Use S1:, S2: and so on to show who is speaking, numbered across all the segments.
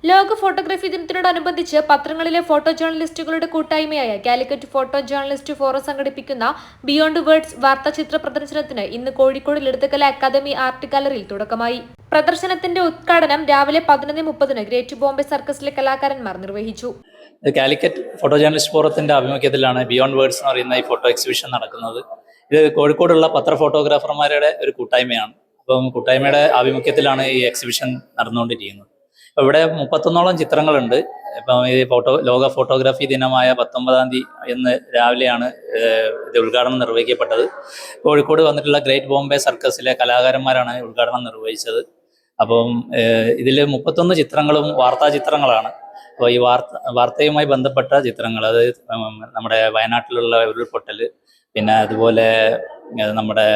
S1: ലോക photography ദിനത്തിനോടനുബന്ധിച്ച് പത്രങ്ങളിലെ photo ജേർണലിസ്റ്റുകളുടെ കൂട്ടായ്മയായ Calicut photo journalist forum സംഘടിപ്പിക്കുന്ന ബിയോണ്ട് വേർഡ്സ് വാർത്താചിത്ര പ്രദർശനത്തിന് ഇന്ന് കോഴിക്കോട് ലളിതകല അക്കാദമി ആർട്ട് ഗാലറിയിൽ തുടക്കമായി. പ്രദർശനത്തിന്റെ ഉദ്ഘാടനം രാവിലെ 11:30 ഗ്രേറ്റ് ബോംബെ സർക്കസിലെ കലാകാരന്മാർ നിർവഹിച്ചു.
S2: കാലിക്കറ്റ് ഫോട്ടോ ജേർണലിസ്റ്റ് ഫോറത്തിന്റെ ആഭിമുഖ്യത്തിലാണ് ബിയോണ്ട് വേർഡ്സ് എന്ന് പറയുന്ന ഈ ഫോട്ടോ എക്സിബിഷൻ നടക്കുന്നത്. ഇത് കോഴിക്കോടുള്ള പത്ര ഫോട്ടോഗ്രാഫർമാരുടെ ഒരു കൂട്ടായ്മയാണ്. അപ്പം കൂട്ടായ്മയുടെ ആഭിമുഖ്യത്തിലാണ് ഈ എക്സിബിഷൻ നടന്നുകൊണ്ടിരിക്കുന്നത്. ഇവിടെ 31ഓളം ചിത്രങ്ങളുണ്ട്. ഇപ്പം ഈ ലോക ഫോട്ടോഗ്രാഫി ദിനമായ 19-ാം തീയതി ഇന്ന് രാവിലെയാണ് ഇത് ഉദ്ഘാടനം നിർവഹിക്കപ്പെട്ടത്. കോഴിക്കോട് വന്നിട്ടുള്ള ഗ്രേറ്റ് ബോംബെ സർക്കസിലെ കലാകാരന്മാരാണ് ഉദ്ഘാടനം നിർവഹിച്ചത്. അപ്പം ഇതിൽ 31 ചിത്രങ്ങളും വാർത്താ ചിത്രങ്ങളാണ്. അപ്പോൾ ഈ വാർത്തയുമായി ബന്ധപ്പെട്ട ചിത്രങ്ങൾ, അത് നമ്മുടെ വയനാട്ടിലുള്ള ഉരുൾപൊട്ടൽ, പിന്നെ അതുപോലെ നമ്മുടെ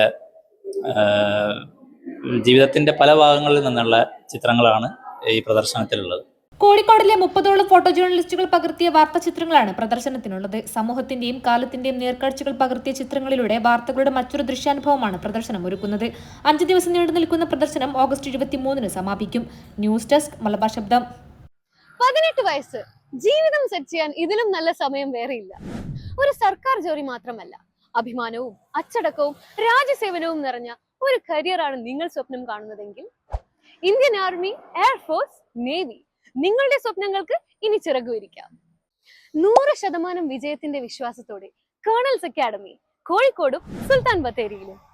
S2: ജീവിതത്തിന്റെ പല ഭാഗങ്ങളിൽ നിന്നുള്ള ചിത്രങ്ങളാണ് ഈ പ്രദർശനത്തിലുള്ളത്.
S1: കോഴിക്കോടിലെ 30ഓളം ഫോട്ടോ ജേർണലിസ്റ്റുകൾ പകർത്തിയ വാർത്താ ചിത്രങ്ങളാണ് പ്രദർശനത്തിനുള്ളത്. സമൂഹത്തിന്റെയും കാലത്തിന്റെയും നേർക്കാഴ്ചകൾ പകർത്തിയ ചിത്രങ്ങളിലൂടെ വാർത്തകളുടെ മറ്റൊരു ദൃശ്യാനുഭവമാണ് പ്രദർശനം ഒരുക്കുന്നത്. 5 ദിവസം നീണ്ടു നിൽക്കുന്ന പ്രദർശനം ഓഗസ്റ്റ് 23-ന് സമാപിക്കും. ന്യൂസ് ഡെസ്ക് മലബാർ ശബ്ദം.
S3: 18 വയസ്സ്, ജീവിതം സെറ്റ് ചെയ്യാൻ ഇതിലും നല്ല സമയം വേറെയില്ല. ഒരു സർക്കാർ ജോലി മാത്രമല്ല, അഭിമാനവും അച്ചടക്കവും രാജ്യസേവനവും നിറഞ്ഞ ഒരു കരിയറാണ് നിങ്ങൾ സ്വപ്നം കാണുന്നതെങ്കിൽ ഇന്ത്യൻ ആർമി, എയർഫോഴ്സ്, നേവി നിങ്ങളുടെ സ്വപ്നങ്ങൾക്ക് ഇനി ചിറകുവിരിക്കാം. 100% വിജയത്തിന്റെ വിശ്വാസത്തോടെ കേണൽസ് അക്കാഡമി കോഴിക്കോടും സുൽത്താൻ ബത്തേരിയിലും.